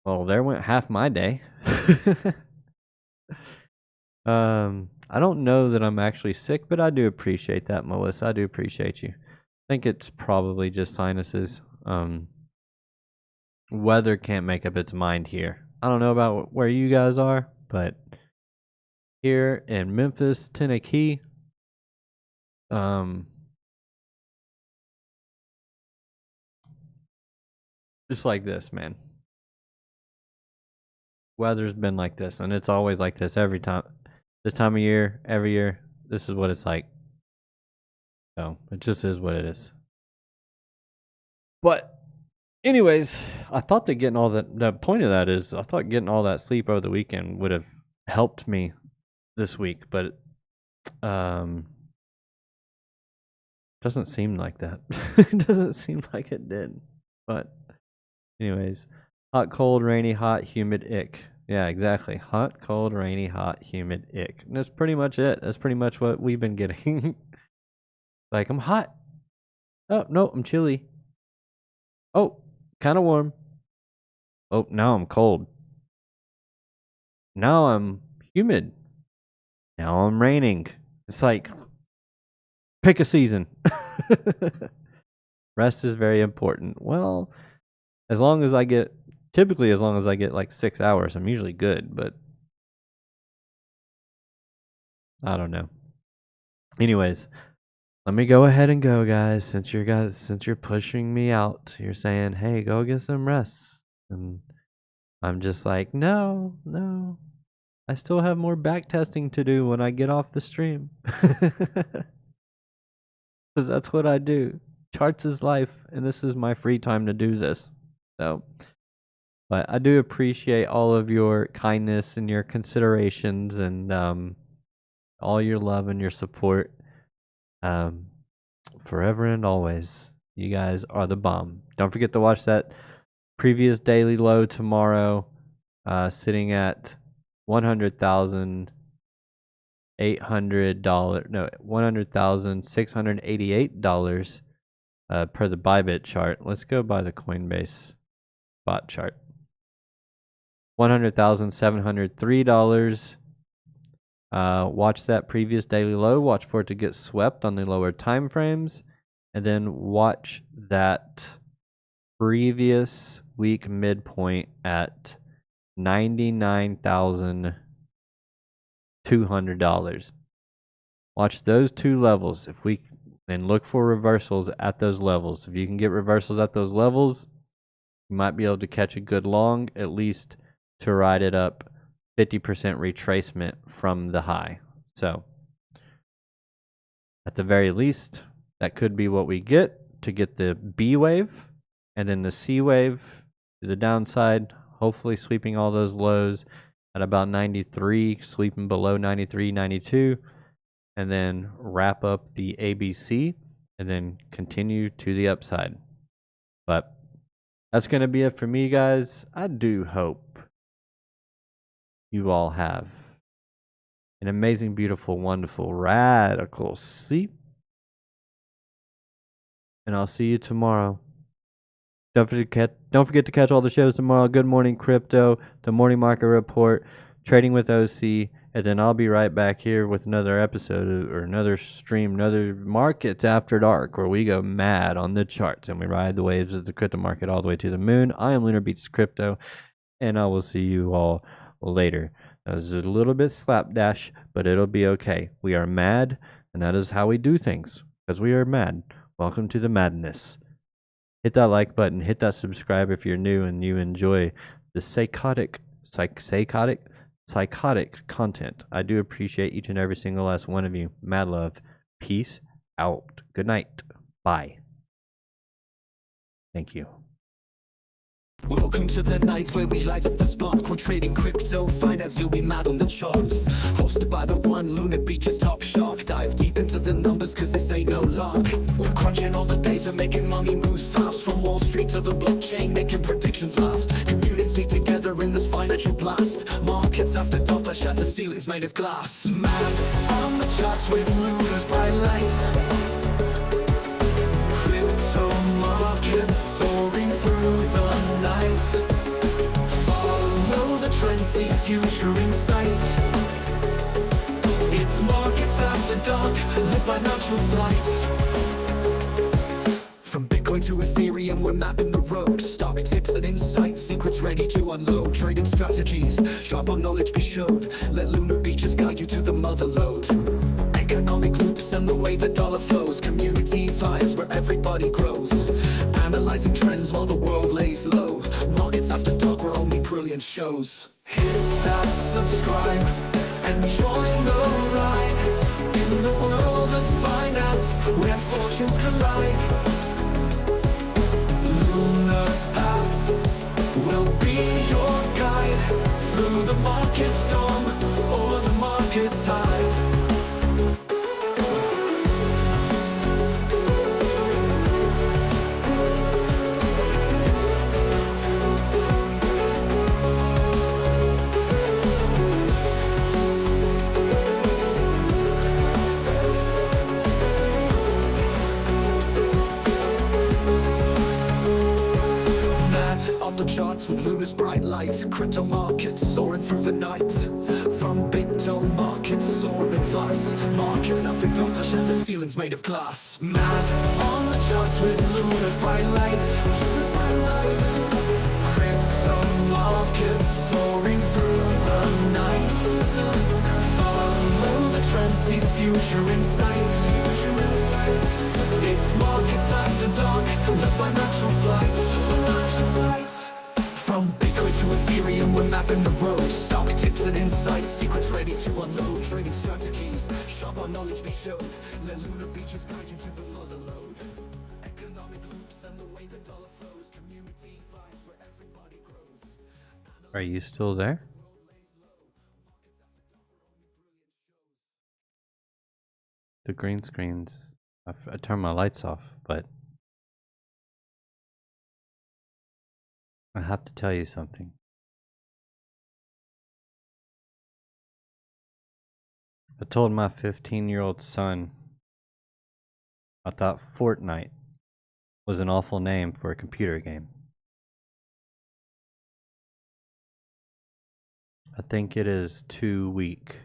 well, there went half my day. I don't know that I'm actually sick, but I do appreciate that, Melissa. I do appreciate you. I think it's probably just sinuses. Weather can't make up its mind here. I don't know about where you guys are, but here in Memphis, Tennessee, just like this, man. Weather's been like this, and it's always like this every time. This time of year, every year, this is what it's like. So it just is what it is. But anyways, I thought that getting all that, the point of that is, I thought getting all that sleep over the weekend would have helped me this week, but doesn't seem like that. It doesn't seem like it did. But anyways, hot, cold, rainy, hot, humid, ick. Yeah, exactly. Hot, cold, rainy, hot, humid, ick. And that's pretty much it. That's pretty much what we've been getting. Like, I'm hot. Oh, no, I'm chilly. Oh, kind of warm. Oh, now I'm cold. Now I'm humid. Now I'm raining. It's like, pick a season. Rest is very important. Well, as long as I get like 6 hours, I'm usually good, but I don't know. Anyways, let me go ahead and go, guys. Since you're pushing me out, you're saying, hey, go get some rest. And I'm just like, no. I still have more back testing to do when I get off the stream. Because that's what I do. Charts is life, and this is my free time to do this. So, but I do appreciate all of your kindness and your considerations, and all your love and your support. Forever and always, you guys are the bomb. Don't forget to watch that previous daily low tomorrow, sitting at $100,688 per the Bybit chart. Let's go by the Coinbase spot chart. $100,703. Watch that previous daily low. Watch for it to get swept on the lower time frames, and then watch that previous week midpoint at $99,200. Watch those two levels. And look for reversals at those levels. If you can get reversals at those levels, you might be able to catch a good long, at least to ride it up 50% retracement from the high. So at the very least, that could be what we get to get the B wave, and then the C wave to the downside, hopefully sweeping all those lows at about 93, sweeping below 93, 92, and then wrap up the ABC and then continue to the upside. But that's going to be it for me, guys. I do hope you all have an amazing, beautiful, wonderful, radical sleep. And I'll see you tomorrow. Don't forget to catch all the shows tomorrow. Good Morning Crypto, the Morning Market Report, Trading with OC, and then I'll be right back here with another episode or another stream, another Markets After Dark, where we go mad on the charts and we ride the waves of the crypto market all the way to the moon. I am Lunar Beaches Crypto, and I will see you all later. That was a little bit slapdash, but it'll be okay. We are mad, and that is how we do things, because we are mad. Welcome to the madness. Hit that like button, hit that subscribe if you're new and you enjoy the psychotic content. I do appreciate each and every single last one of you. Mad love. Peace out. Good night. Bye. Thank you. Welcome to the night where we light up the spark. We're trading crypto, find out you'll be mad on the charts. Hosted by the one, Lunar Beaches top shark. Dive deep into the numbers, cause this ain't no lark. We're crunching all the data, making money moves fast. From Wall Street to the blockchain, making predictions last. Community together in this financial blast. Markets after dark, I shatter ceilings made of glass. Mad on the charts with Lunar's bright lights. Crypto markets soaring through the night. Follow the trend, see future in sight. It's markets after dark, live financial flights. From Bitcoin to Ethereum, we're mapping the road. Stock tips and insights, secrets ready to unload. Trading strategies, sharp on knowledge be showed. Let Lunar Beaches guide you to the mother lode. Economic loops and the way the dollar flows. Community vibes where everybody grows. Analyzing trends while the world lays low. Markets after dark, where only brilliant shows. Hit that subscribe and join the ride. In the world of finance, where fortunes collide. Lunar's path will be your guide. Through the market storm or the market tide. On the charts with Lunar's bright light. Crypto markets soaring through the night. From Bitcoin markets soaring fast. Markets after dark, I shatter ceilings made of glass. Mad on the charts with Lunar's bright light. Crypto markets soaring through the night. Follow the trend, see the future in sight. It's markets after dark, the financial flights. From Bitcoin to Ethereum, we're mapping the road. Stock tips and insights, secrets ready to unload. Trading strategies, sharp on knowledge be showed. Let Lunar Beaches guide you to the mother lode. Economic loops and the way the dollar flows. Community vibes where everybody grows. Are you still there? The green screens. I turned my lights off, but I have to tell you something. I told my 15-year-old son I thought Fortnite was an awful name for a computer game. I think it is too weak.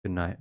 Good night.